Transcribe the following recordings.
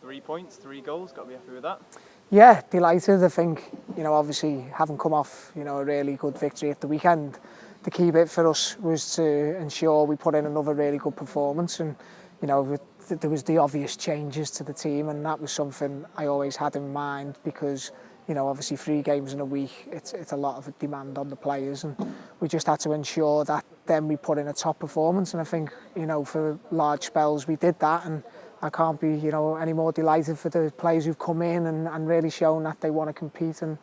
3 points, 3 goals, got to be happy with that. Yeah, delighted. I think, obviously having come off, a really good victory at the weekend, the key bit for us was to ensure we put in another really good performance, and, there was the obvious changes to the team, and that was something I always had in mind because, obviously 3 games in a week, it's a lot of demand on the players, and we just had to ensure that then we put in a top performance, and I think, for large spells we did that, and I can't be, any more delighted for the players who've come in and really shown that they want to compete and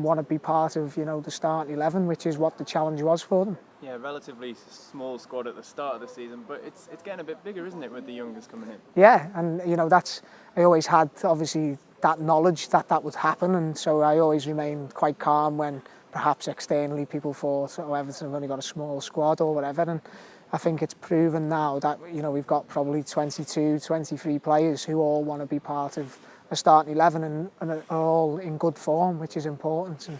want to be part of, the starting 11, which is what the challenge was for them. Yeah, relatively small squad at the start of the season, but it's getting a bit bigger, isn't it, with the youngers coming in? Yeah, and I always had obviously that knowledge that would happen, and so I always remained quite calm when perhaps externally people thought, Everton have only got a small squad or whatever, and I think it's proven now that we've got probably 22, 23 players who all want to be part of a starting 11 and are all in good form, which is important. And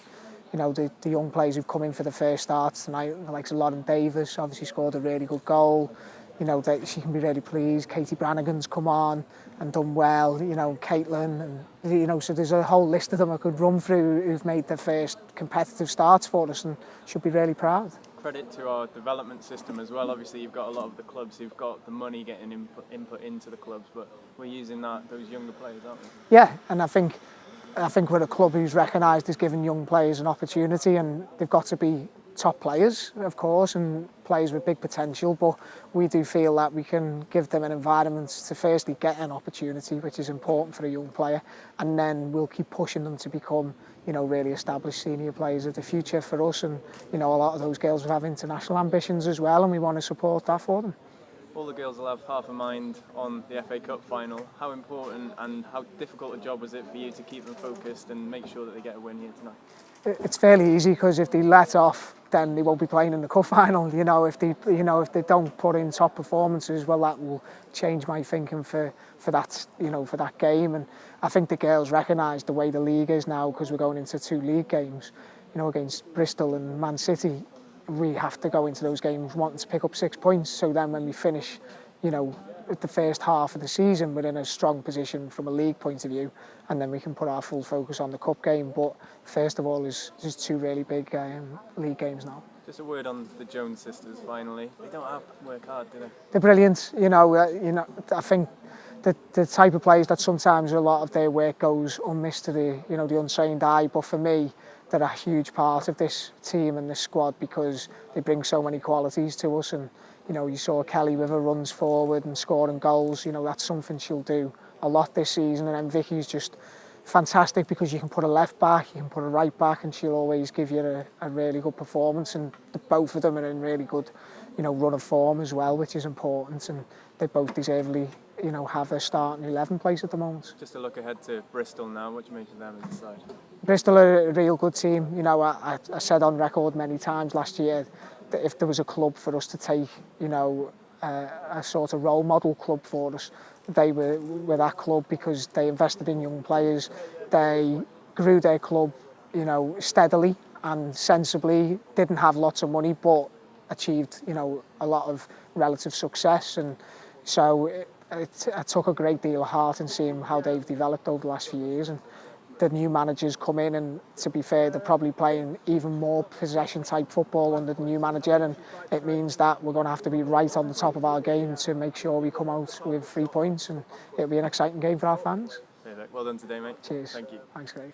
the young players who've come in for the first start tonight, like Lauren Davis, obviously scored a really good goal. She can be really pleased. Katie Brannigan's come on and done well. Caitlin, and so there's a whole list of them I could run through who've made their first competitive starts for us and should be really proud. Credit to our development system as well. Obviously, you've got a lot of the clubs who've got the money getting input into the clubs, but we're using those younger players, aren't we? Yeah, and I think we're a club who's recognised as giving young players an opportunity, and they've got to be top players, of course, and players with big potential, but we do feel that we can give them an environment to firstly get an opportunity, which is important for a young player, and then we'll keep pushing them to become really established senior players of the future for us. And a lot of those girls will have international ambitions as well, and we want to support that for them. All the girls will have half a mind on the FA Cup final. How important and how difficult a job was it for you to keep them focused and make sure that they get a win here tonight? It's fairly easy because if they let off, then they won't be playing in the cup final. If they don't put in top performances, well, that will change my thinking for that for that game. And I think the girls recognise the way the league is now, because we're going into 2 league games, against Bristol and Man City. We have to go into those games wanting to pick up 6 points. So then when we finish, at the first half of the season, we're in a strong position from a league point of view, and then we can put our full focus on the cup game. But first of all, there's 2 really big league games now. Just a word on the Jones sisters. Finally, they don't have to work hard, do they? They're brilliant. I think the type of players that sometimes a lot of their work goes unmissed to the the untrained eye. But for me, they're a huge part of this team and this squad because they bring so many qualities to us. And you saw Kelly with her runs forward and scoring goals. That's something she'll do a lot this season. And then Vicky's just fantastic because you can put a left back, you can put a right back, and she'll always give you a really good performance. And both of them are in really good, run of form as well, which is important. And they both deservedly, have a starting 11 place at the moment. Just to look ahead to Bristol now, what do you make of them as a side? Bristol are a real good team. I said on record many times last year that if there was a club for us to take, a sort of role model club for us, they were that club because they invested in young players. They grew their club, steadily and sensibly, didn't have lots of money, but achieved, a lot of relative success. And so it took a great deal of heart in seeing how they've developed over the last few years. And the new managers come in, and to be fair, they're probably playing even more possession type football under the new manager, and it means that we're going to have to be right on the top of our game to make sure we come out with 3 points, and it'll be an exciting game for our fans. Well done today, mate. Cheers. Thank you. Thanks, Craig.